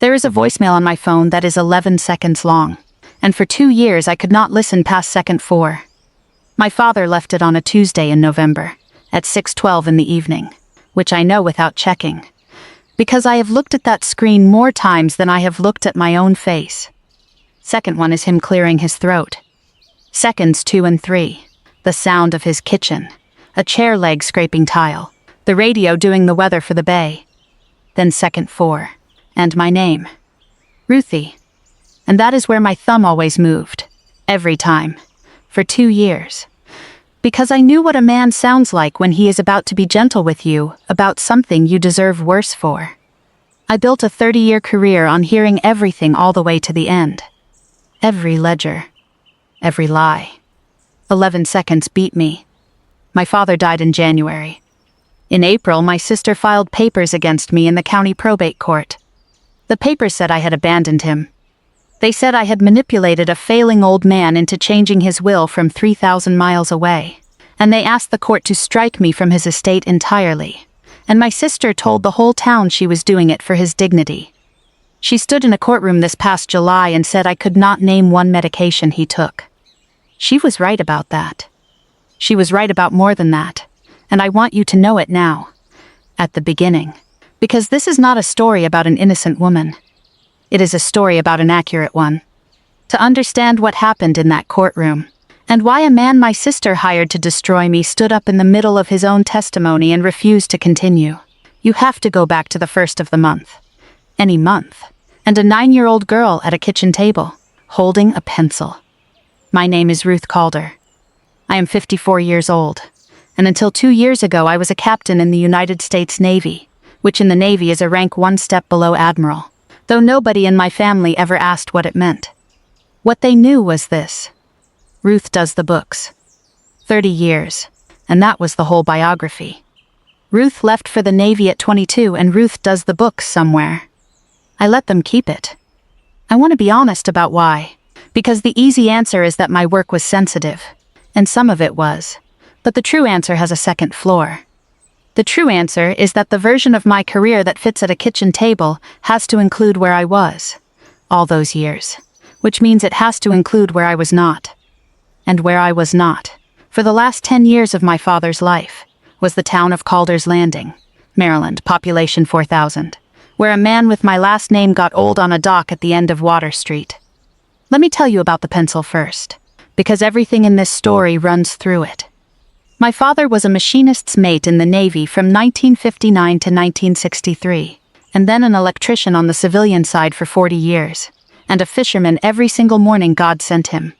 There is a voicemail on my phone that is 11 seconds long, and for 2 years I could not listen past second 4. My father left it on a Tuesday in November, at 6:12 in the evening, which I know without checking, because I have looked at that screen more times than I have looked at my own face. Second one is him clearing his throat. Seconds 2 and 3, the sound of his kitchen, a chair leg scraping tile, the radio doing the weather for the bay. Then second 4, and my name. Ruthie. And that is where my thumb always moved, every time, for 2 years. Because I knew what a man sounds like when he is about to be gentle with you about something you deserve worse for. I built a 30-year career on hearing everything all the way to the end. Every ledger. Every lie. 11 seconds beat me. My father died in January. In April, my sister filed papers against me in the county probate court. The papers said I had abandoned him. They said I had manipulated a failing old man into changing his will from 3,000 miles away, and they asked the court to strike me from his estate entirely, and my sister told the whole town she was doing it for his dignity. She stood in a courtroom this past July and said I could not name one medication he took. She was right about that. She was right about more than that, and I want you to know it now, at the beginning, because this is not a story about an innocent woman. It is a story about an accurate one. To understand what happened in that courtroom, and why a man my sister hired to destroy me stood up in the middle of his own testimony and refused to continue, you have to go back to the first of the month. Any month. And a 9-year-old girl at a kitchen table, holding a pencil. My name is Ruth Calder. I am 54 years old, and until 2 years ago I was a captain in the United States Navy, which in the Navy is a rank 1 step below admiral, though nobody in my family ever asked what it meant. What they knew was this: Ruth does the books. 30 years, and that was the whole biography. Ruth left for the Navy at 22 and Ruth does the books somewhere. I let them keep it. I want to be honest about why, because the easy answer is that my work was sensitive, and some of it was, but the true answer has a second floor. The true answer is that the version of my career that fits at a kitchen table has to include where I was, all those years, which means it has to include where I was not. And where I was not, for the last 10 years of my father's life, was the town of Calder's Landing, Maryland, population 4,000, where a man with my last name got old on a dock at the end of Water Street. Let me tell you about the pencil first, because everything in this story runs through it. My father was a machinist's mate in the Navy from 1959 to 1963, and then an electrician on the civilian side for 40 years, and a fisherman every single morning God sent him.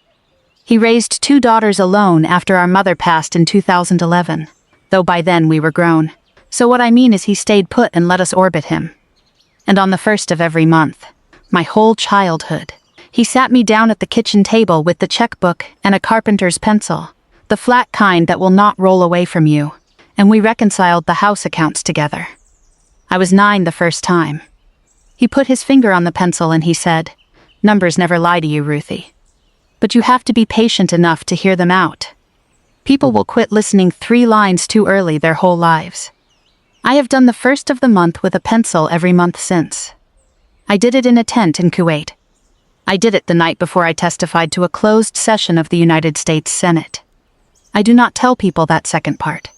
He raised 2 daughters alone after our mother passed in 2011, though by then we were grown. So what I mean is he stayed put and let us orbit him. And on the first of every month, my whole childhood, he sat me down at the kitchen table with the checkbook and a carpenter's pencil, the flat kind that will not roll away from you, and we reconciled the house accounts together. I was 9 the first time. He put his finger on the pencil and he said, "Numbers never lie to you, Ruthie. But you have to be patient enough to hear them out. People will quit listening 3 lines too early their whole lives." I have done the first of the month with a pencil every month since. I did it in a tent in Kuwait. I did it the night before I testified to a closed session of the United States Senate. I do not tell people that second part.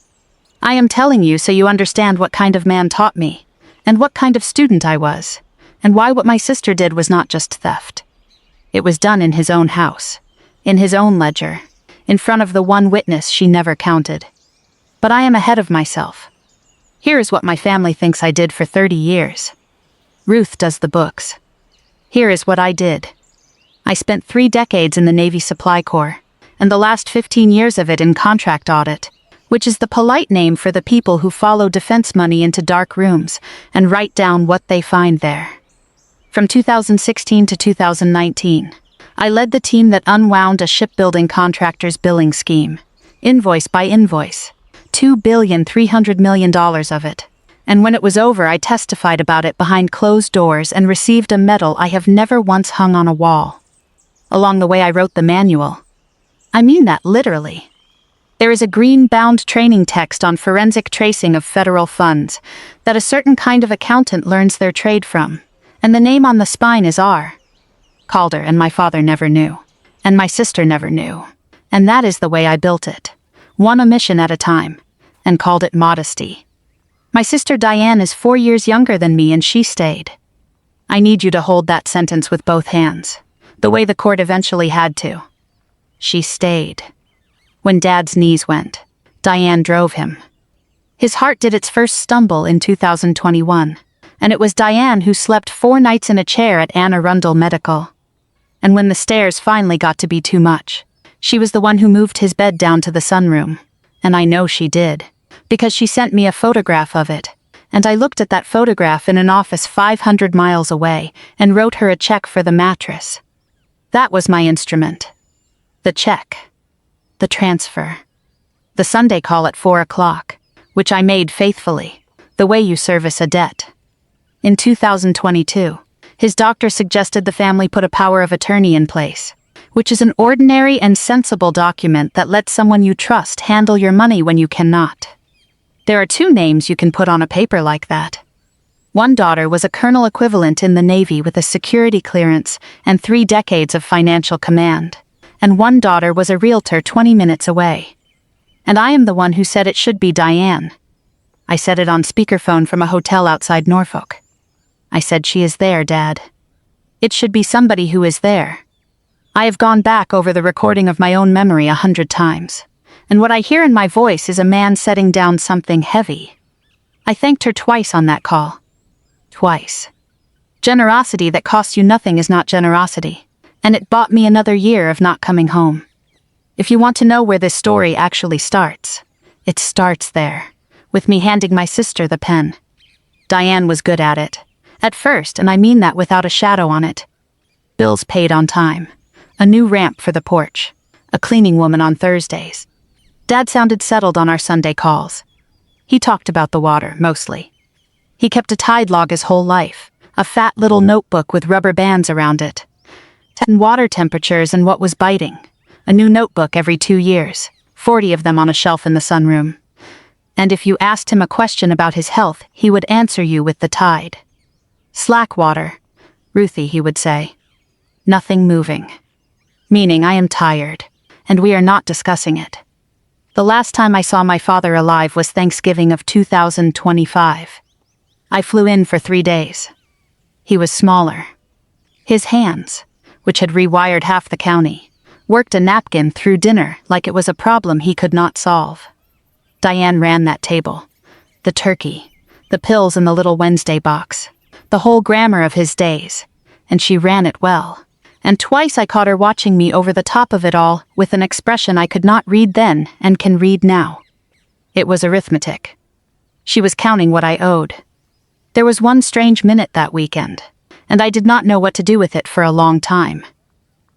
I am telling you so you understand what kind of man taught me, and what kind of student I was, and why what my sister did was not just theft. It was done in his own house, in his own ledger, in front of the one witness she never counted. But I am ahead of myself. Here is what my family thinks I did for 30 years. Ruth does the books. Here is what I did. I spent 3 decades in the Navy Supply Corps, and the last 15 years of it in contract audit, which is the polite name for the people who follow defense money into dark rooms and write down what they find there. From 2016 to 2019, I led the team that unwound a shipbuilding contractor's billing scheme, invoice by invoice, $2.3 billion of it. And when it was over, I testified about it behind closed doors and received a medal I have never once hung on a wall. Along the way, I wrote the manual. I mean that literally. There is a green-bound training text on forensic tracing of federal funds that a certain kind of accountant learns their trade from, And the name on the spine is R. Calder, and my father never knew. And my sister never knew. And that is the way I built it. One omission at a time. And called it modesty. My sister Diane is 4 years younger than me and she stayed. I need you to hold that sentence with both hands. The way the court eventually had to. She stayed. When Dad's knees went, Diane drove him. His heart did its first stumble in 2021, and it was Diane who slept 4 nights in a chair at Anne Arundel Medical. And when the stairs finally got to be too much, she was the one who moved his bed down to the sunroom. And I know she did, because she sent me a photograph of it, and I looked at that photograph in an office 500 miles away and wrote her a check for the mattress. That was my instrument. The check. The transfer. The Sunday call at 4 o'clock, which I made faithfully, the way you service a debt. In 2022, his doctor suggested the family put a power of attorney in place, which is an ordinary and sensible document that lets someone you trust handle your money when you cannot. There are 2 names you can put on a paper like that. One daughter was a colonel equivalent in the Navy with a security clearance and 3 decades of financial command, and one daughter was a realtor 20 minutes away. And I am the one who said it should be Diane. I said it on speakerphone from a hotel outside Norfolk. I said, she is there, Dad. It should be somebody who is there. I have gone back over the recording of my own memory 100 times, and what I hear in my voice is a man setting down something heavy. I thanked her twice on that call. Twice. Generosity that costs you nothing is not generosity, and it bought me another year of not coming home. If you want to know where this story actually starts, it starts there, with me handing my sister the pen. Diane was good at it. At first, and I mean that without a shadow on it. Bills paid on time. A new ramp for the porch. A cleaning woman on Thursdays. Dad sounded settled on our Sunday calls. He talked about the water, mostly. He kept a tide log his whole life, a fat little notebook with rubber bands around it. 10 water temperatures and what was biting. A new notebook every 2 years, 40 of them on a shelf in the sunroom. And if you asked him a question about his health, he would answer you with the tide. Slack water. Ruthie, he would say. Nothing moving. Meaning I am tired, and we are not discussing it. The last time I saw my father alive was Thanksgiving of 2025. I flew in for 3 days. He was smaller. His hands, which had rewired half the county, worked a napkin through dinner like it was a problem he could not solve. Diane ran that table. The turkey, the pills in the little Wednesday box, the whole grammar of his days, and she ran it well. And twice I caught her watching me over the top of it all with an expression I could not read then and can read now. It was arithmetic. She was counting what I owed. There was one strange minute that weekend, and I did not know what to do with it for a long time.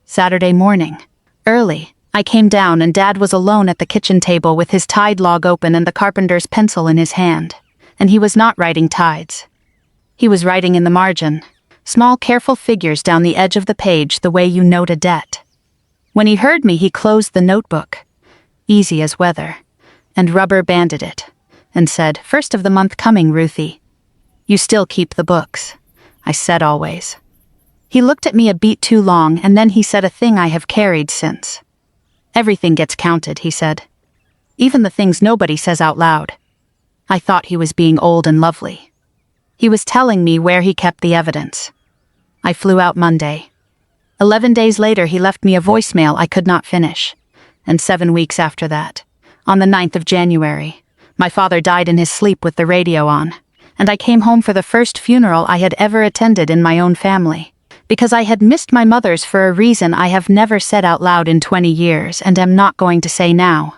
Saturday morning, early, I came down and Dad was alone at the kitchen table with his tide log open and the carpenter's pencil in his hand, and he was not writing tides. He was writing in the margin, small careful figures down the edge of the page the way you note a debt. When he heard me, he closed the notebook, easy as weather, and rubber banded it, and said, "First of the month coming, Ruthie. You still keep the books," I said always. He looked at me a beat too long, and then he said a thing I have carried since. "Everything gets counted," he said. "Even the things nobody says out loud." I thought he was being old and lovely. He was telling me where he kept the evidence. I flew out Monday. 11 days later, he left me a voicemail I could not finish. And 7 weeks after that, on the 9th of January, my father died in his sleep with the radio on, and I came home for the first funeral I had ever attended in my own family, because I had missed my mother's for a reason I have never said out loud in 20 years and am not going to say now.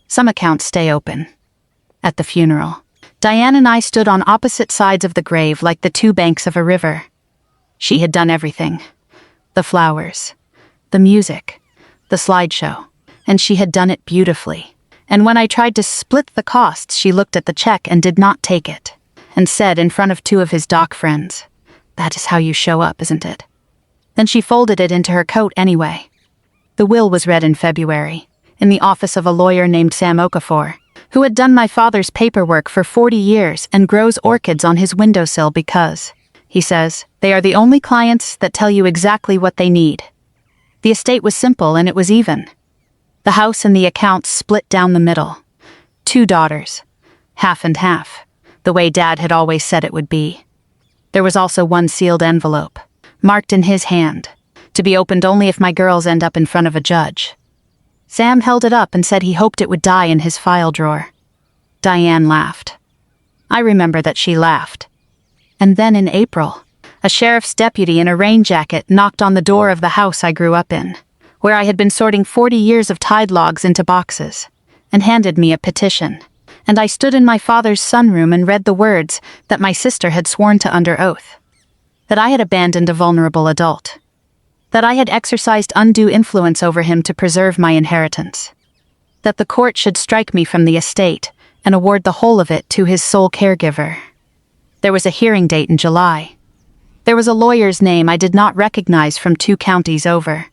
Some accounts stay open. At the funeral, Diane and I stood on opposite sides of the grave like the 2 banks of a river. She had done everything. The flowers, the music, the slideshow, and she had done it beautifully. And when I tried to split the costs, she looked at the check and did not take it, and said in front of 2 of his doc friends, "That is how you show up, isn't it?" Then she folded it into her coat anyway. The will was read in February, in the office of a lawyer named Sam Okafor, who had done my father's paperwork for 40 years and grows orchids on his windowsill because he says. They are the only clients that tell you exactly what they need. The estate was simple and it was even. The house and the accounts split down the middle. 2 daughters. Half and half. The way Dad had always said it would be. There was also one sealed envelope, marked in his hand, to be opened only if my girls end up in front of a judge. Sam held it up and said he hoped it would die in his file drawer. Diane laughed. I remember that she laughed. And then in April, a sheriff's deputy in a rain jacket knocked on the door of the house I grew up in, where I had been sorting 40 years of Tide logs into boxes, and handed me a petition. And I stood in my father's sunroom and read the words that my sister had sworn to under oath. That I had abandoned a vulnerable adult. That I had exercised undue influence over him to preserve my inheritance. That the court should strike me from the estate and award the whole of it to his sole caregiver. There was a hearing date in July. There was a lawyer's name I did not recognize from 2 counties over.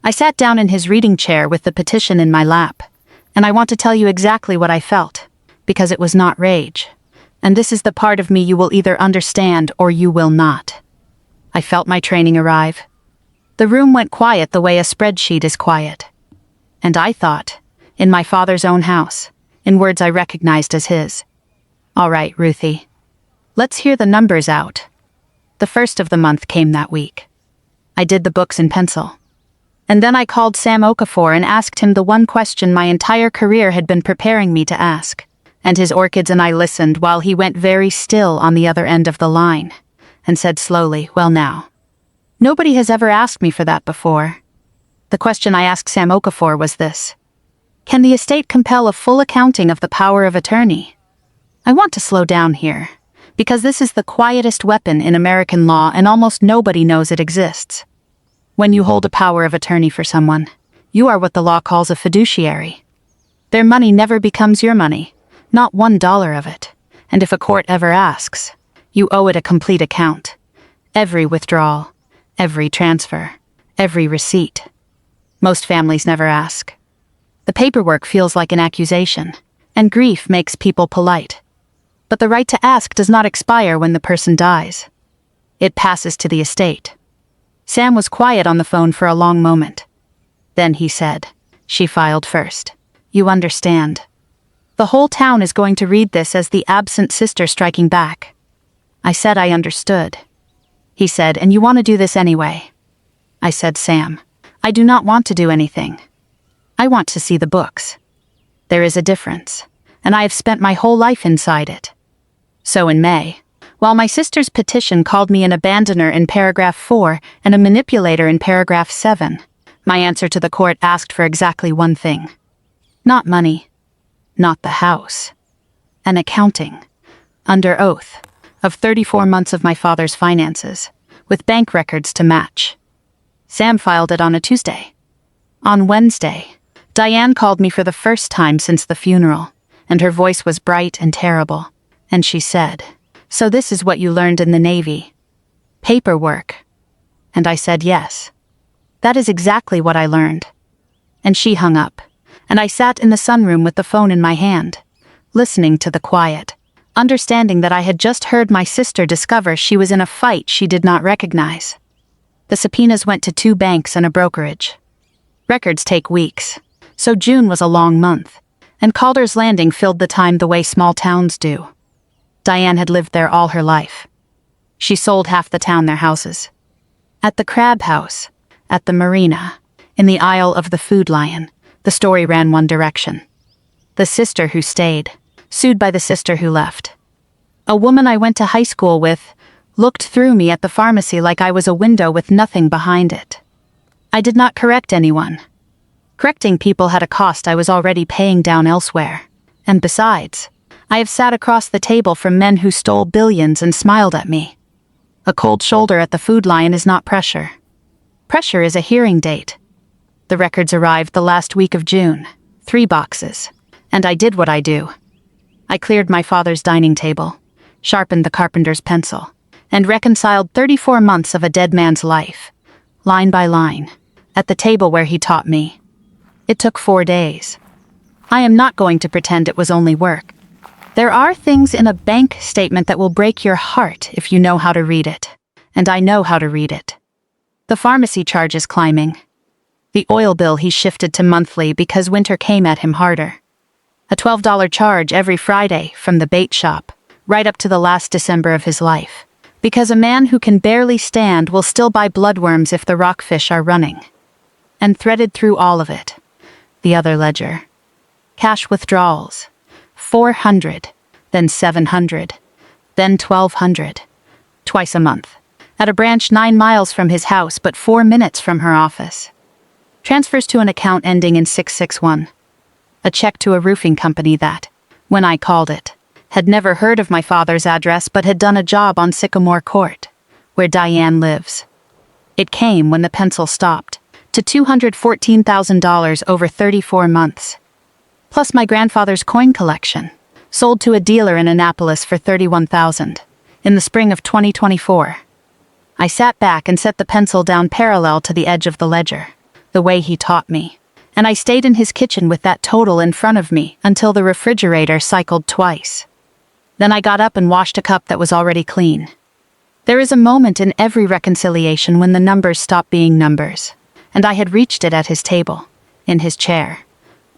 I sat down in his reading chair with the petition in my lap, and I want to tell you exactly what I felt, because it was not rage, and this is the part of me you will either understand or you will not. I felt my training arrive. The room went quiet the way a spreadsheet is quiet. And I thought, in my father's own house, in words I recognized as his. All right, Ruthie. Let's hear the numbers out. The first of the month came that week. I did the books in pencil. And then I called Sam Okafor and asked him the one question my entire career had been preparing me to ask. And his orchids and I listened while he went very still on the other end of the line, and said slowly, well now. Nobody has ever asked me for that before. The question I asked Sam Okafor was this. Can the estate compel a full accounting of the power of attorney? I want to slow down here, because this is the quietest weapon in American law and almost nobody knows it exists. When you hold a power of attorney for someone, you are what the law calls a fiduciary. Their money never becomes your money, not $1 of it, and if a court ever asks, you owe it a complete account. Every withdrawal, every transfer, every receipt. Most families never ask. The paperwork feels like an accusation, and grief makes people polite. But the right to ask does not expire when the person dies. It passes to the estate. Sam was quiet on the phone for a long moment. Then he said, she filed first. You understand. The whole town is going to read this as the absent sister striking back. I said I understood. He said, and you want to do this anyway. I said, Sam, I do not want to do anything. I want to see the books. There is a difference, and I have spent my whole life inside it. So in May, while my sister's petition called me an abandoner in paragraph 4 and a manipulator in paragraph 7, my answer to the court asked for exactly one thing. Not money, not the house. An accounting, under oath, of 34 months of my father's finances, with bank records to match. Sam filed it on a Tuesday. On Wednesday, Diane called me for the first time since the funeral, and her voice was bright and terrible, and she said, so this is what you learned in the Navy. Paperwork. And I said yes. That is exactly what I learned. And she hung up, and I sat in the sunroom with the phone in my hand, listening to the quiet, understanding that I had just heard my sister discover she was in a fight she did not recognize. The subpoenas went to 2 banks and a brokerage. Records take weeks, so June was a long month, and Calder's Landing filled the time the way small towns do. Diane had lived there all her life. She sold half the town their houses. At the Crab House, at the Marina, in the Isle of the Food Lion, the story ran one direction. The sister who stayed, sued by the sister who left. A woman I went to high school with looked through me at the pharmacy like I was a window with nothing behind it. I did not correct anyone. Correcting people had a cost I was already paying down elsewhere. And besides, I have sat across the table from men who stole billions and smiled at me. A cold shoulder at the Food Lion is not pressure. Pressure is a hearing date. The records arrived the last week of June, 3 boxes, and I did what I do. I cleared my father's dining table, sharpened the carpenter's pencil, and reconciled 34 months of a dead man's life, line by line, at the table where he taught me. It took 4 days. I am not going to pretend it was only work. There are things in a bank statement that will break your heart if you know how to read it. And I know how to read it. The pharmacy charge is climbing. The oil bill he shifted to monthly because winter came at him harder. A $12 charge every Friday from the bait shop, right up to the last December of his life. Because a man who can barely stand will still buy bloodworms if the rockfish are running. And threaded through all of it, the other ledger. Cash withdrawals. 400, then 700, then 1,200. Twice a month. At a branch 9 miles from his house but 4 minutes from her office. Transfers to an account ending in 661. A check to a roofing company that, when I called it, had never heard of my father's address but had done a job on Sycamore Court, where Diane lives. It came when the pencil stopped, to $214,000 over 34 months. Plus my grandfather's coin collection, sold to a dealer in Annapolis for $31,000, in the spring of 2024. I sat back and set the pencil down parallel to the edge of the ledger, the way he taught me, and I stayed in his kitchen with that total in front of me until the refrigerator cycled twice. Then I got up and washed a cup that was already clean. There is a moment in every reconciliation when the numbers stop being numbers, and I had reached it at his table, in his chair,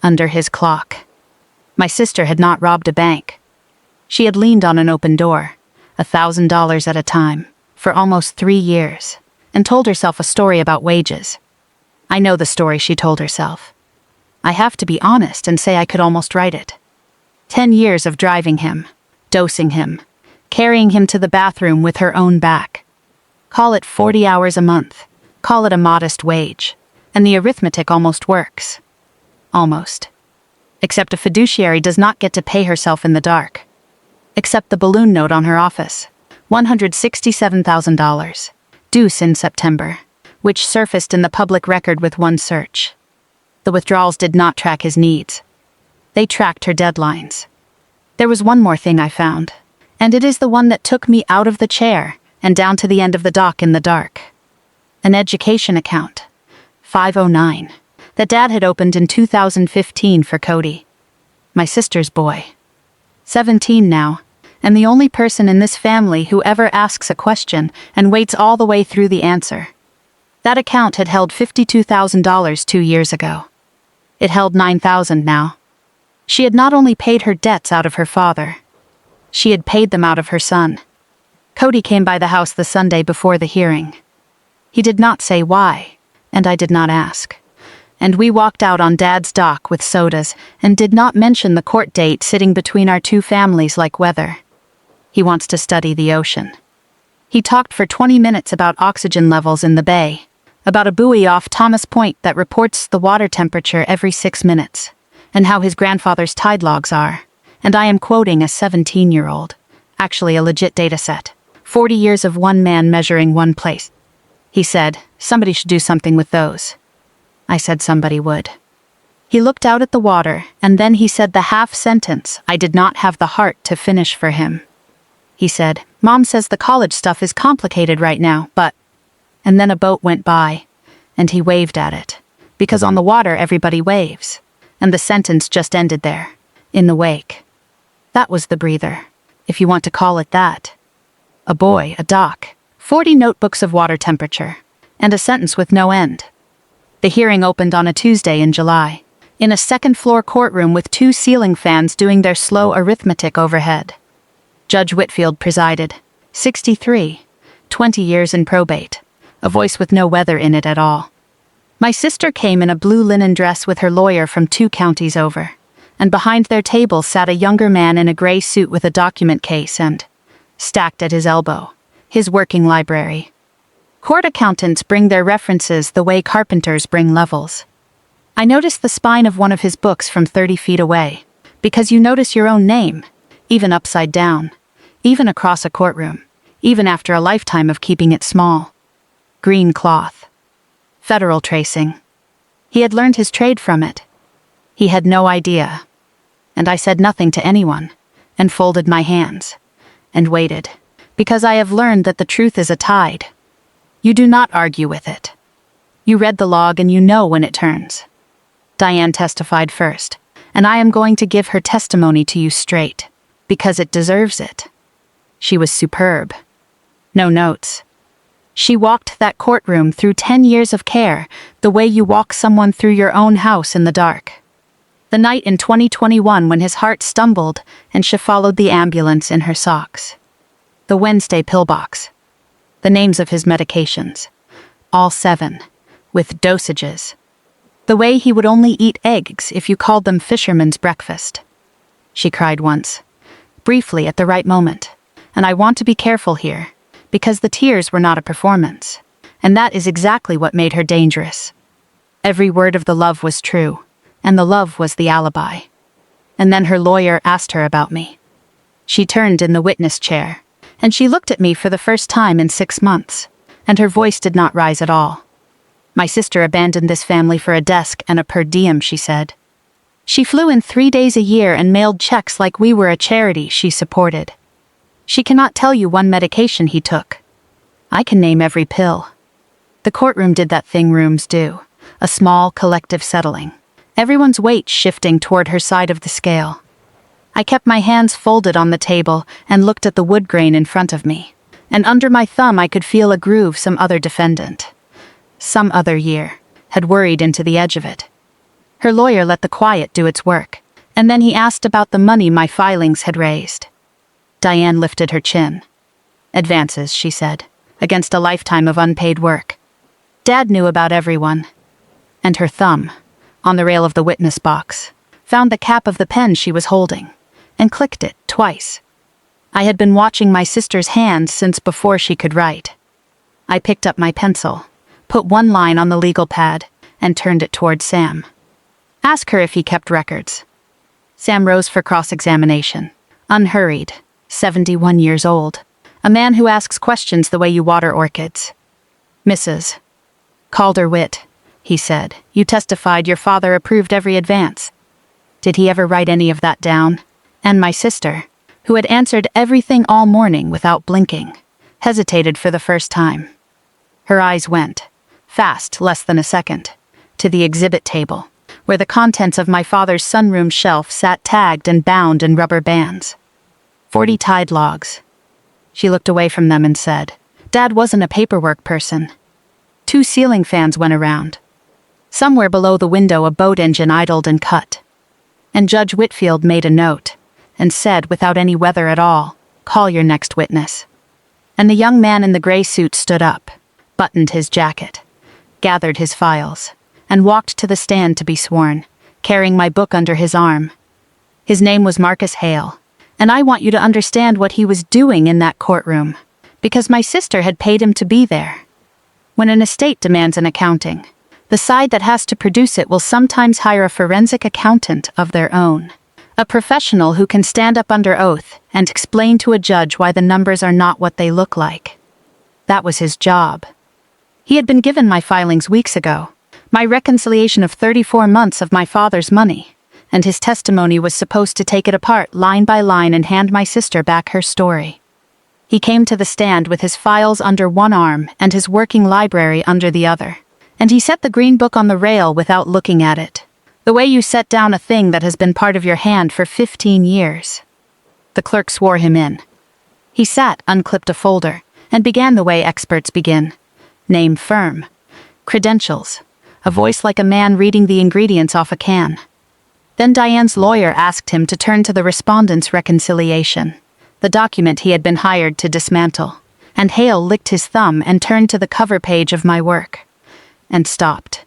under his clock. My sister had not robbed a bank. She had leaned on an open door, $1,000 at a time, for almost 3 years, and told herself a story about wages. I know the story she told herself. I have to be honest and say I could almost write it. 10 years of driving him, dosing him, carrying him to the bathroom with her own back. Call it 40 hours a month, call it a modest wage, and the arithmetic almost works. Almost. Except a fiduciary does not get to pay herself in the dark. Except the balloon note on her office, $167,000, due in September, which surfaced in the public record with one search. The withdrawals did not track his needs. They tracked her deadlines. There was one more thing I found, and it is the one that took me out of the chair and down to the end of the dock in the dark. An education account, 509, that Dad had opened in 2015 for Cody, my sister's boy. 17 now, and the only person in this family who ever asks a question and waits all the way through the answer. That account had held $52,000 2 years ago. It held $9,000 now. She had not only paid her debts out of her father, she had paid them out of her son. Cody came by the house the Sunday before the hearing. He did not say why, and I did not ask. And we walked out on Dad's dock with sodas and did not mention the court date sitting between our two families like weather. He wants to study the ocean. He talked for 20 minutes about oxygen levels in the bay, about a buoy off Thomas Point that reports the water temperature every 6 minutes, and how his grandfather's tide logs are, and I am quoting a 17-year-old, actually a legit data set, 40 years of one man measuring one place. He said, somebody should do something with those. I said somebody would. He looked out at the water, and then he said the half sentence I did not have the heart to finish for him. He said, Mom says the college stuff is complicated right now, but... And then a boat went by, and he waved at it, because on the water everybody waves, and the sentence just ended there, in the wake. That was the breather, if you want to call it that. A boy, a dock, 40 notebooks of water temperature, and a sentence with no end. The hearing opened on a Tuesday in July, in a second-floor courtroom with 2 ceiling fans doing their slow arithmetic overhead. Judge Whitfield presided, 63, 20 years in probate, a voice with no weather in it at all. My sister came in a blue linen dress with her lawyer from 2 counties over, and behind their table sat a younger man in a gray suit with a document case and, stacked at his elbow, his working library. Court accountants bring their references the way carpenters bring levels. I noticed the spine of one of his books from 30 feet away, because you notice your own name, even upside down, even across a courtroom, even after a lifetime of keeping it small. Green cloth. Federal tracing. He had learned his trade from it. He had no idea. And I said nothing to anyone, and folded my hands, and waited, because I have learned that the truth is a tide. You do not argue with it. You read the log and you know when it turns. Diane testified first, and I am going to give her testimony to you straight. Because it deserves it. She was superb. No notes. She walked that courtroom through 10 years of care, the way you walk someone through your own house in the dark. The night in 2021 when his heart stumbled and she followed the ambulance in her socks. The Wednesday pillbox. The names of his medications. All 7. With dosages. The way he would only eat eggs if you called them fisherman's breakfast. She cried once. Briefly at the right moment. And I want to be careful here. Because the tears were not a performance. And that is exactly what made her dangerous. Every word of the love was true, and the love was the alibi. And then her lawyer asked her about me. She turned in the witness chair, and she looked at me for the first time in 6 months, and her voice did not rise at all. My sister abandoned this family for a desk and a per diem, she said. She flew in 3 days a year and mailed checks like we were a charity she supported. She cannot tell you one medication he took. I can name every pill. The courtroom did that thing rooms do, a small collective settling, everyone's weight shifting toward her side of the scale. I kept my hands folded on the table and looked at the wood grain in front of me, and under my thumb I could feel a groove some other defendant, some other year, had worried into the edge of it. Her lawyer let the quiet do its work, and then he asked about the money my filings had raised. Diane lifted her chin. Advances, she said, against a lifetime of unpaid work. Dad knew about everyone. And her thumb, on the rail of the witness box, found the cap of the pen she was holding, and clicked it twice. I had been watching my sister's hand since before she could write. I picked up my pencil, put one line on the legal pad, and turned it toward Sam. Ask her if he kept records. Sam rose for cross-examination, unhurried, 71 years old, a man who asks questions the way you water orchids. Mrs. Calder-Witt, he said, you testified your father approved every advance. Did he ever write any of that down? And my sister, who had answered everything all morning without blinking, hesitated for the first time. Her eyes went, fast, less than a second, to the exhibit table, where the contents of my father's sunroom shelf sat tagged and bound in rubber bands. 40 Tide logs. She looked away from them and said, Dad wasn't a paperwork person. 2 ceiling fans went around. Somewhere below the window a boat engine idled and cut. And Judge Whitfield made a note, and said without any weather at all, call your next witness. And the young man in the gray suit stood up, buttoned his jacket, gathered his files, and walked to the stand to be sworn, carrying my book under his arm. His name was Marcus Hale. And I want you to understand what he was doing in that courtroom, because my sister had paid him to be there. When an estate demands an accounting, the side that has to produce it will sometimes hire a forensic accountant of their own, a professional who can stand up under oath and explain to a judge why the numbers are not what they look like. That was his job. He had been given my filings weeks ago, my reconciliation of 34 months of my father's money. And his testimony was supposed to take it apart line by line and hand my sister back her story. He came to the stand with his files under one arm and his working library under the other, and he set the green book on the rail without looking at it, the way you set down a thing that has been part of your hand for 15 years. The clerk swore him in. He sat, unclipped a folder, and began the way experts begin. Name firm. Credentials. A voice like a man reading the ingredients off a can. Then Diane's lawyer asked him to turn to the respondent's reconciliation, the document he had been hired to dismantle, and Hale licked his thumb and turned to the cover page of my work, and stopped.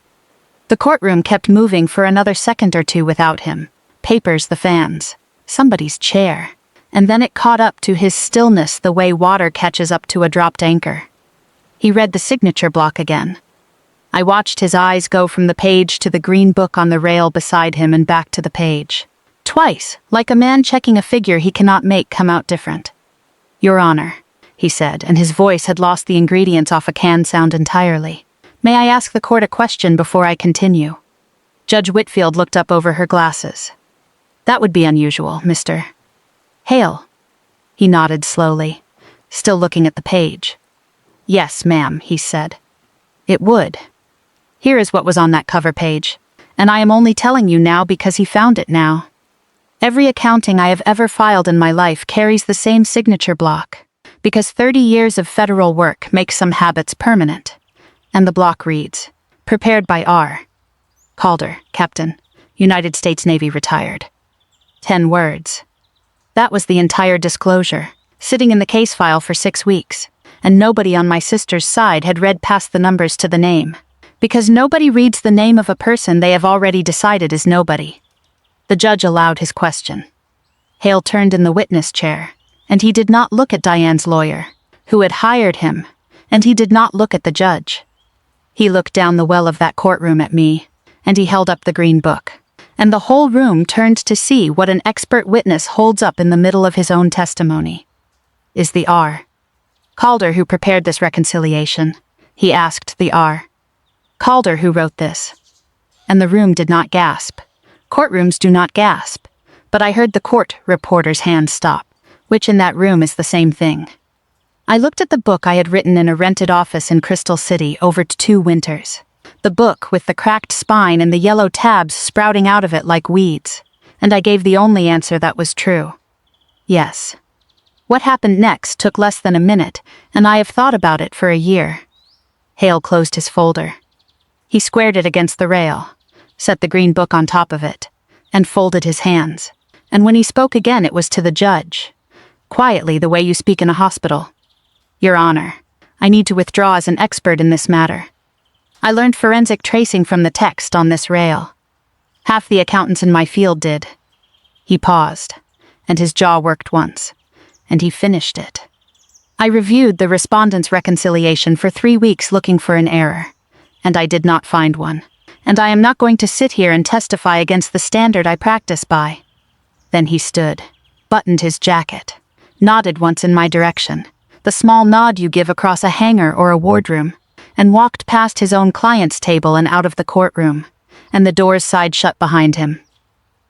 The courtroom kept moving for another second or two without him, papers the fans, somebody's chair, and then it caught up to his stillness the way water catches up to a dropped anchor. He read the signature block again. I watched his eyes go from the page to the green book on the rail beside him and back to the page. Twice, like a man checking a figure he cannot make come out different. Your Honor, he said, and his voice had lost the ingredients off a can sound entirely. May I ask the court a question before I continue? Judge Whitfield looked up over her glasses. That would be unusual, Mr. Hale. He nodded slowly, still looking at the page. Yes, ma'am, he said. It would. Here is what was on that cover page, and I am only telling you now because he found it now. Every accounting I have ever filed in my life carries the same signature block, because 30 years of federal work makes some habits permanent. And the block reads, prepared by R. Calder, Captain, United States Navy, retired. 10 words. That was the entire disclosure, sitting in the case file for 6 weeks, and nobody on my sister's side had read past the numbers to the name, because nobody reads the name of a person they have already decided is nobody. The judge allowed his question. Hale turned in the witness chair, and he did not look at Diane's lawyer, who had hired him, and he did not look at the judge. He looked down the well of that courtroom at me, and he held up the green book, and the whole room turned to see what an expert witness holds up in the middle of his own testimony. Is the R. Calder who prepared this reconciliation? He asked the R. Calder who wrote this. And the room did not gasp. Courtrooms do not gasp. But I heard the court reporter's hand stop, which in that room is the same thing. I looked at the book I had written in a rented office in Crystal City over 2 winters. The book with the cracked spine and the yellow tabs sprouting out of it like weeds, and I gave the only answer that was true. Yes. What happened next took less than a minute, and I have thought about it for a year. Hale closed his folder. He squared it against the rail, set the green book on top of it, and folded his hands. And when he spoke again, it was to the judge. Quietly, the way you speak in a hospital. Your Honor, I need to withdraw as an expert in this matter. I learned forensic tracing from the text on this rail. Half the accountants in my field did. He paused, and his jaw worked once, and he finished it. I reviewed the respondent's reconciliation for 3 weeks looking for an error, and I did not find one, and I am not going to sit here and testify against the standard I practice by. Then he stood, buttoned his jacket, nodded once in my direction, the small nod you give across a hangar or a wardroom, and walked past his own client's table and out of the courtroom, and the doors side shut behind him.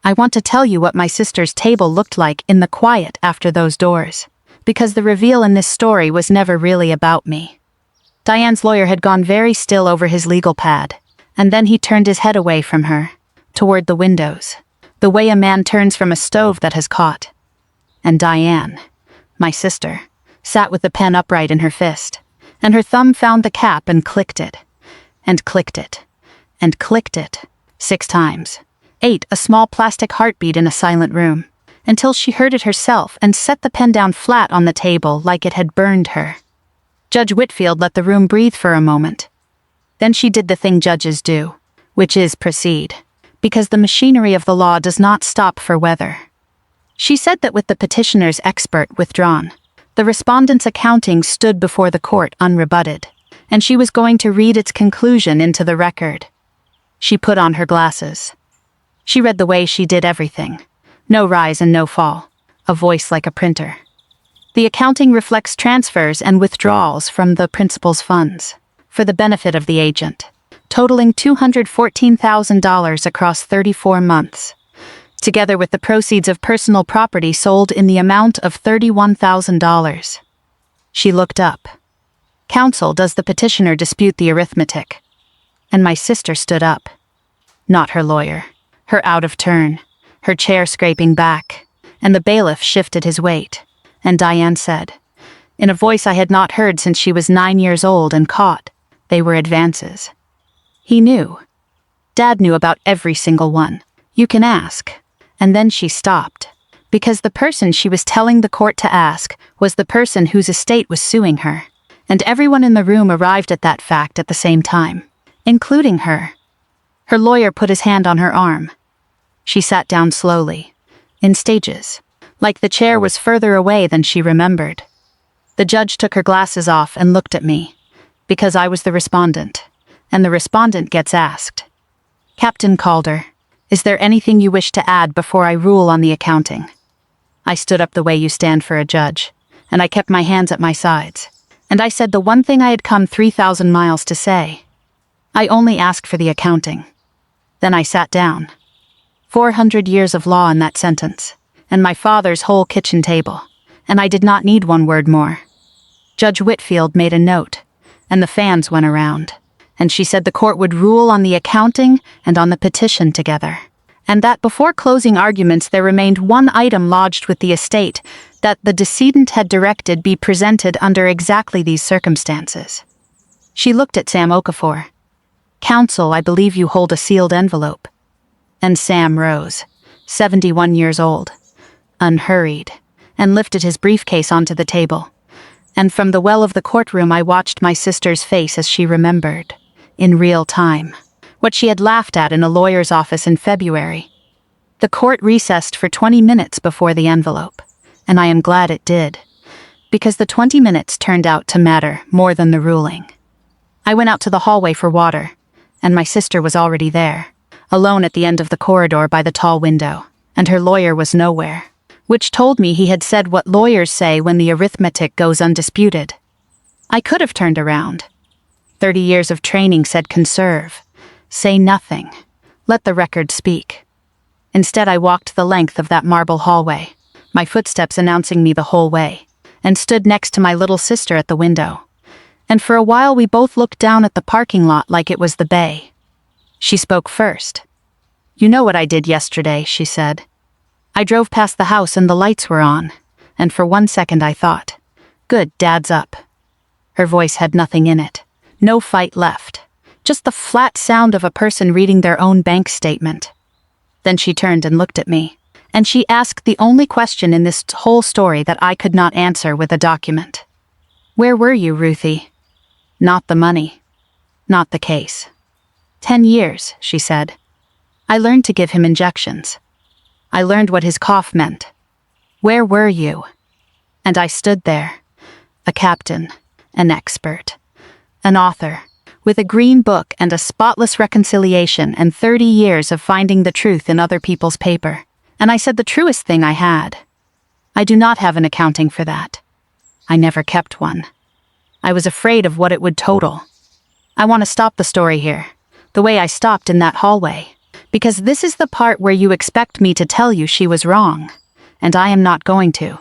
I want to tell you what my sister's table looked like in the quiet after those doors, because the reveal in this story was never really about me. Diane's lawyer had gone very still over his legal pad, and then he turned his head away from her, toward the windows, the way a man turns from a stove that has caught. And Diane, my sister, sat with the pen upright in her fist, and her thumb found the cap and clicked it, and clicked it, and clicked it, 6 times. 8, a small plastic heartbeat in a silent room, until she heard it herself and set the pen down flat on the table like it had burned her. Judge Whitfield let the room breathe for a moment. Then she did the thing judges do, which is proceed, because the machinery of the law does not stop for weather. She said that with the petitioner's expert withdrawn, the respondent's accounting stood before the court unrebutted, and she was going to read its conclusion into the record. She put on her glasses. She read the way she did everything. No rise and no fall. A voice like a printer. The accounting reflects transfers and withdrawals from the principal's funds, for the benefit of the agent, totaling $214,000 across 34 months, together with the proceeds of personal property sold in the amount of $31,000. She looked up. Counsel, does the petitioner dispute the arithmetic? And my sister stood up. Not her lawyer. Her out of turn, her chair scraping back, and the bailiff shifted his weight, and Diane said, in a voice I had not heard since she was 9 years old and caught, they were advances. He knew. Dad knew about every single one. You can ask. And then she stopped, because the person she was telling the court to ask was the person whose estate was suing her, and everyone in the room arrived at that fact at the same time, including her. Her lawyer put his hand on her arm. She sat down slowly, in stages, like the chair was further away than she remembered. The judge took her glasses off and looked at me, because I was the respondent, and the respondent gets asked. Captain Calder, is there anything you wish to add before I rule on the accounting? I stood up the way you stand for a judge, and I kept my hands at my sides, and I said the one thing I had come 3,000 miles to say. I only asked for the accounting. Then I sat down. 400 years of law in that sentence, and my father's whole kitchen table, and I did not need one word more. Judge Whitfield made a note, and the fans went around, and she said the court would rule on the accounting and on the petition together, and that before closing arguments there remained one item lodged with the estate that the decedent had directed be presented under exactly these circumstances. She looked at Sam Okafor. "Counsel, I believe you hold a sealed envelope." And Sam rose, 71 years old, unhurried, and lifted his briefcase onto the table. And from the well of the courtroom I watched my sister's face as she remembered, in real time, what she had laughed at in a lawyer's office in February. The court recessed for 20 minutes before the envelope, and I am glad it did, because the 20 minutes turned out to matter more than the ruling. I went out to the hallway for water, and my sister was already there, alone at the end of the corridor by the tall window, and her lawyer was nowhere, which told me he had said what lawyers say when the arithmetic goes undisputed. I could have turned around. 30 years of training said conserve, say nothing, let the record speak. Instead, I walked the length of that marble hallway, my footsteps announcing me the whole way, and stood next to my little sister at the window. And for a while we both looked down at the parking lot like it was the bay. She spoke first. "You know what I did yesterday," she said. "I drove past the house and the lights were on, and for 1 second I thought, good, Dad's up." Her voice had nothing in it, no fight left, just the flat sound of a person reading their own bank statement. Then she turned and looked at me, and she asked the only question in this whole story that I could not answer with a document. "Where were you, Ruthie?" "Not the money. Not the case." 10 years, she said. "I learned to give him injections. I learned what his cough meant. Where were you?" And I stood there, a captain, an expert, an author, with a green book and a spotless reconciliation and 30 years of finding the truth in other people's paper. And I said the truest thing I had. I do not have an accounting for that. I never kept one. I was afraid of what it would total. I want to stop the story here, the way I stopped in that hallway, because this is the part where you expect me to tell you she was wrong, and I am not going to.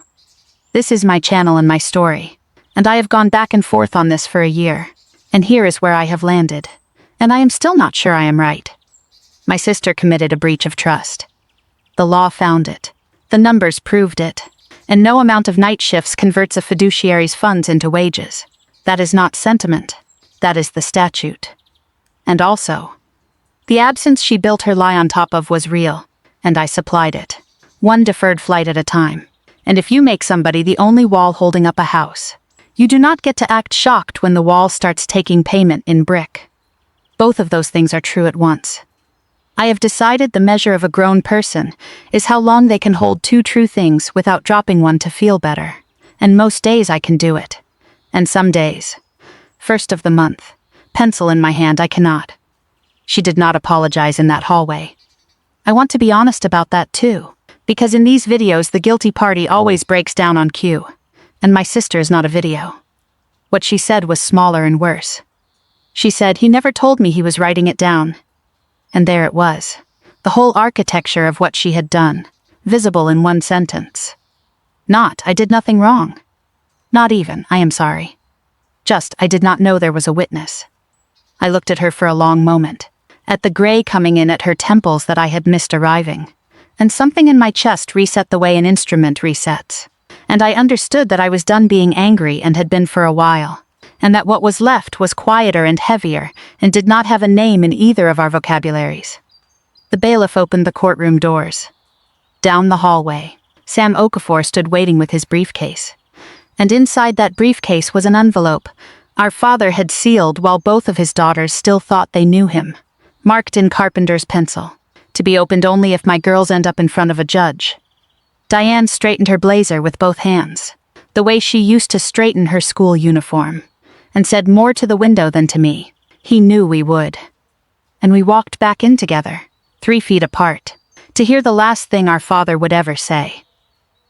This is my channel and my story, and I have gone back and forth on this for a year, and here is where I have landed, and I am still not sure I am right. My sister committed a breach of trust. The law found it, the numbers proved it, and no amount of night shifts converts a fiduciary's funds into wages. That is not sentiment, that is the statute. And also, the absence she built her lie on top of was real, and I supplied it, one deferred flight at a time. And if you make somebody the only wall holding up a house, you do not get to act shocked when the wall starts taking payment in brick. Both of those things are true at once. I have decided the measure of a grown person is how long they can hold two true things without dropping one to feel better, and most days I can do it. And some days, first of the month, pencil in my hand, I cannot. She did not apologize in that hallway. I want to be honest about that too, because in these videos the guilty party always breaks down on cue, and my sister is not a video. What she said was smaller and worse. She said he never told me he was writing it down. And there it was, the whole architecture of what she had done, visible in one sentence. Not, I did nothing wrong. Not even, I am sorry. Just, I did not know there was a witness. I looked at her for a long moment, at the gray coming in at her temples that I had missed arriving, and something in my chest reset the way an instrument resets. And I understood that I was done being angry and had been for a while, and that what was left was quieter and heavier and did not have a name in either of our vocabularies. The bailiff opened the courtroom doors. Down the hallway, Sam Okafor stood waiting with his briefcase. And inside that briefcase was an envelope our father had sealed while both of his daughters still thought they knew him, marked in carpenter's pencil, to be opened only if my girls end up in front of a judge. Diane straightened her blazer with both hands, the way she used to straighten her school uniform, and said more to the window than to me. He knew we would. And we walked back in together, 3 feet apart, to hear the last thing our father would ever say.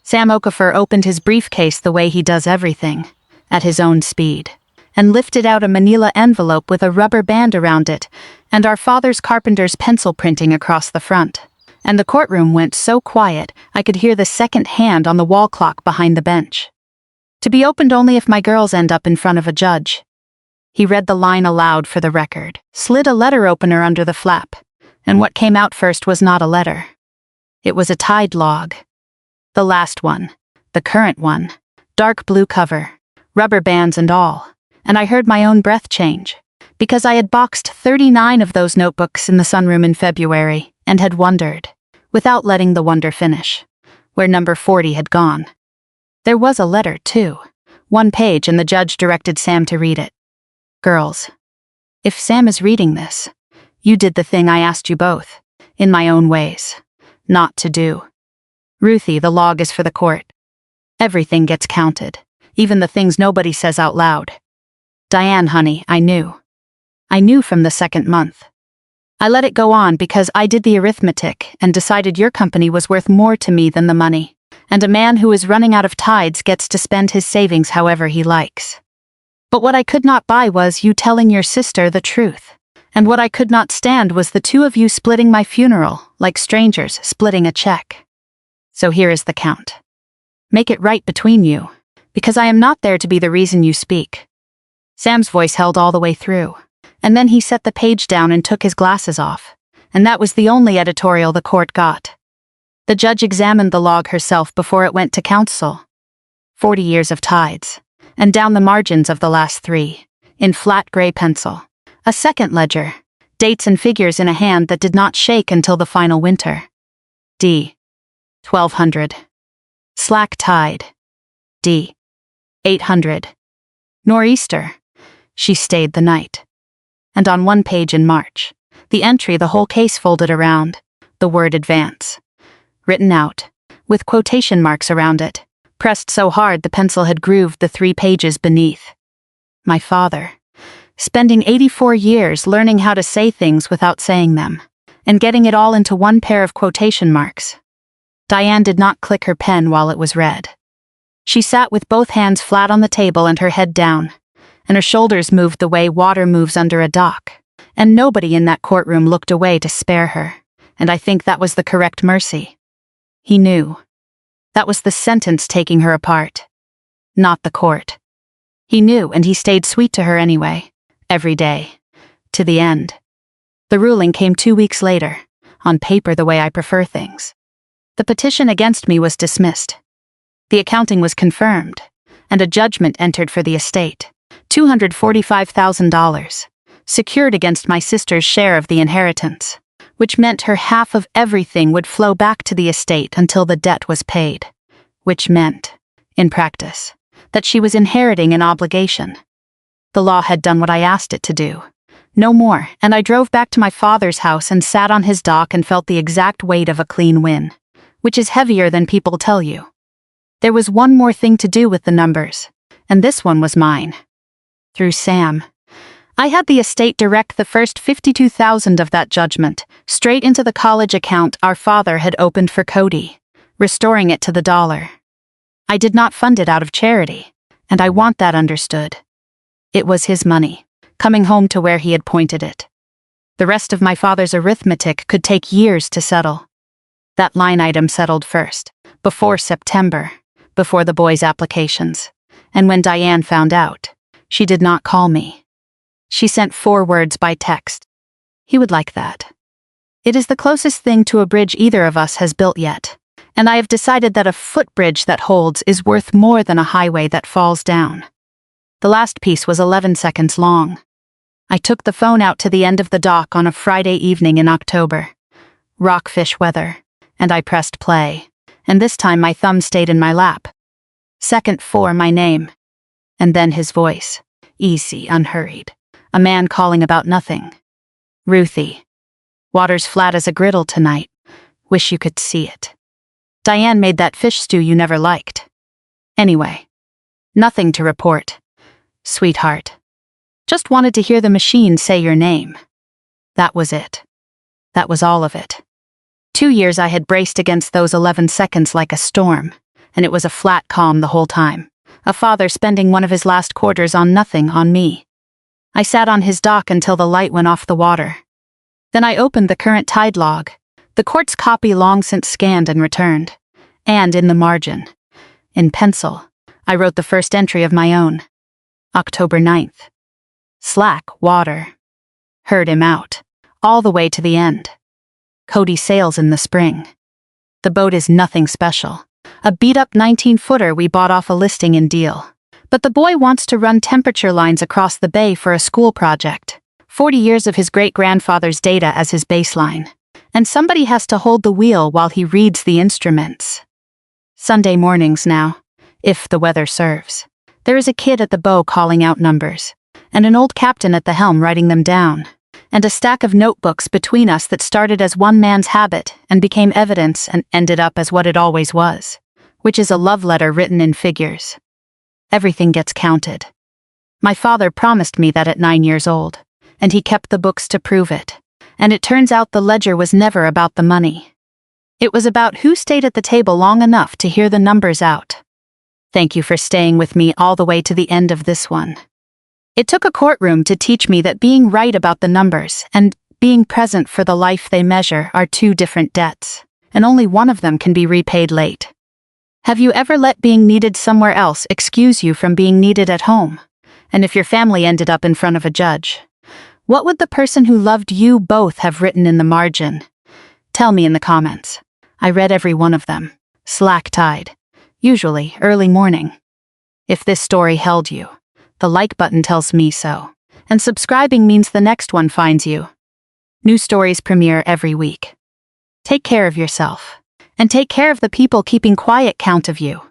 Sam Okafor opened his briefcase the way he does everything, at his own speed, and lifted out a manila envelope with a rubber band around it and our father's carpenter's pencil printing across the front. And the courtroom went so quiet I could hear the second hand on the wall clock behind the bench. To be opened only if my girls end up in front of a judge. He read the line aloud for the record, slid a letter opener under the flap, And what came out first was not a letter. It was a tide log. The last one. The current one. Dark blue cover. Rubber bands and all. And I heard my own breath change. Because I had boxed 39 of those notebooks in the sunroom in February, and had wondered, without letting the wonder finish, where number 40 had gone. There was a letter, too. 1 page, and the judge directed Sam to read it. Girls, if Sam is reading this, you did the thing I asked you both, in my own ways, not to do. Ruthie, the log is for the court. Everything gets counted, even the things nobody says out loud. Diane, honey, I knew. I knew from the 2nd month. I let it go on because I did the arithmetic and decided your company was worth more to me than the money, and a man who is running out of tides gets to spend his savings however he likes. But what I could not buy was you telling your sister the truth, and what I could not stand was the two of you splitting my funeral, like strangers splitting a check. So here is the count. Make it right between you, because I am not there to be the reason you speak. Sam's voice held all the way through. And then he set the page down and took his glasses off, and that was the only editorial the court got. The judge examined the log herself before it went to counsel. 40 years of tides, and down the margins of the last 3, in flat gray pencil, a second ledger, dates and figures in a hand that did not shake until the final winter. D. 1200. Slack tide. D. 800. Nor'easter. She stayed the night. And on 1 page in March, the entry the whole case folded around, the word advance. Written out, with quotation marks around it, pressed so hard the pencil had grooved the 3 pages beneath. My father, spending 84 years learning how to say things without saying them, and getting it all into 1 pair of quotation marks. Diane did not click her pen while it was read. She sat with both hands flat on the table and her head down, and her shoulders moved the way water moves under a dock, and nobody in that courtroom looked away to spare her, and I think that was the correct mercy. He knew. That was the sentence taking her apart, not the court. He knew, and he stayed sweet to her anyway, every day, to the end. The ruling came 2 weeks later, on paper the way I prefer things. The petition against me was dismissed. The accounting was confirmed, and a judgment entered for the estate. $245,000, secured against my sister's share of the inheritance, which meant her half of everything would flow back to the estate until the debt was paid, which meant, in practice, that she was inheriting an obligation. The law had done what I asked it to do. No more, and I drove back to my father's house and sat on his dock and felt the exact weight of a clean win, which is heavier than people tell you. There was one more thing to do with the numbers, and this one was mine. Through Sam. I had the estate direct the first $52,000 of that judgment straight into the college account our father had opened for Cody, restoring it to the dollar. I did not fund it out of charity, and I want that understood. It was his money, coming home to where he had pointed it. The rest of my father's arithmetic could take years to settle. That line item settled first, before September, before the boys' applications, and when Diane found out, she did not call me. She sent 4 words by text. He would like that. It is the closest thing to a bridge either of us has built yet, and I have decided that a footbridge that holds is worth more than a highway that falls down. The last piece was 11 seconds long. I took the phone out to the end of the dock on a Friday evening in October. Rockfish weather, and I pressed play, and this time my thumb stayed in my lap. Second 4, my name. And then his voice, easy, unhurried, a man calling about nothing. Ruthie. Water's flat as a griddle tonight. Wish you could see it. Diane made that fish stew you never liked. Anyway, nothing to report. Sweetheart. Just wanted to hear the machine say your name. That was it. That was all of it. 2 years I had braced against those 11 seconds like a storm, and it was a flat calm the whole time. A father spending one of his last quarters on nothing on me. I sat on his dock until the light went off the water. Then I opened the current tide log, the court's copy long since scanned and returned. And in the margin, in pencil, I wrote the first entry of my own. October 9th. Slack, water. Heard him out, all the way to the end. Cody sails in the spring. The boat is nothing special. A beat-up 19-footer we bought off a listing in Deal. But the boy wants to run temperature lines across the bay for a school project. 40 years of his great-grandfather's data as his baseline. And somebody has to hold the wheel while he reads the instruments. Sunday mornings now, if the weather serves. There is a kid at the bow calling out numbers, and an old captain at the helm writing them down, and a stack of notebooks between us that started as one man's habit and became evidence and ended up as what it always was, which is a love letter written in figures. Everything gets counted. My father promised me that at 9 years old, and he kept the books to prove it, and it turns out the ledger was never about the money. It was about who stayed at the table long enough to hear the numbers out. Thank you for staying with me all the way to the end of this one. It took a courtroom to teach me that being right about the numbers and being present for the life they measure are two different debts, and only one of them can be repaid late. Have you ever let being needed somewhere else excuse you from being needed at home? And if your family ended up in front of a judge, what would the person who loved you both have written in the margin? Tell me in the comments. I read every one of them. Slack-tied. Usually early morning. If this story held you, the like button tells me so, and subscribing means the next one finds you. New stories premiere every week. Take care of yourself, and take care of the people keeping quiet count of you.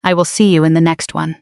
I will see you in the next one.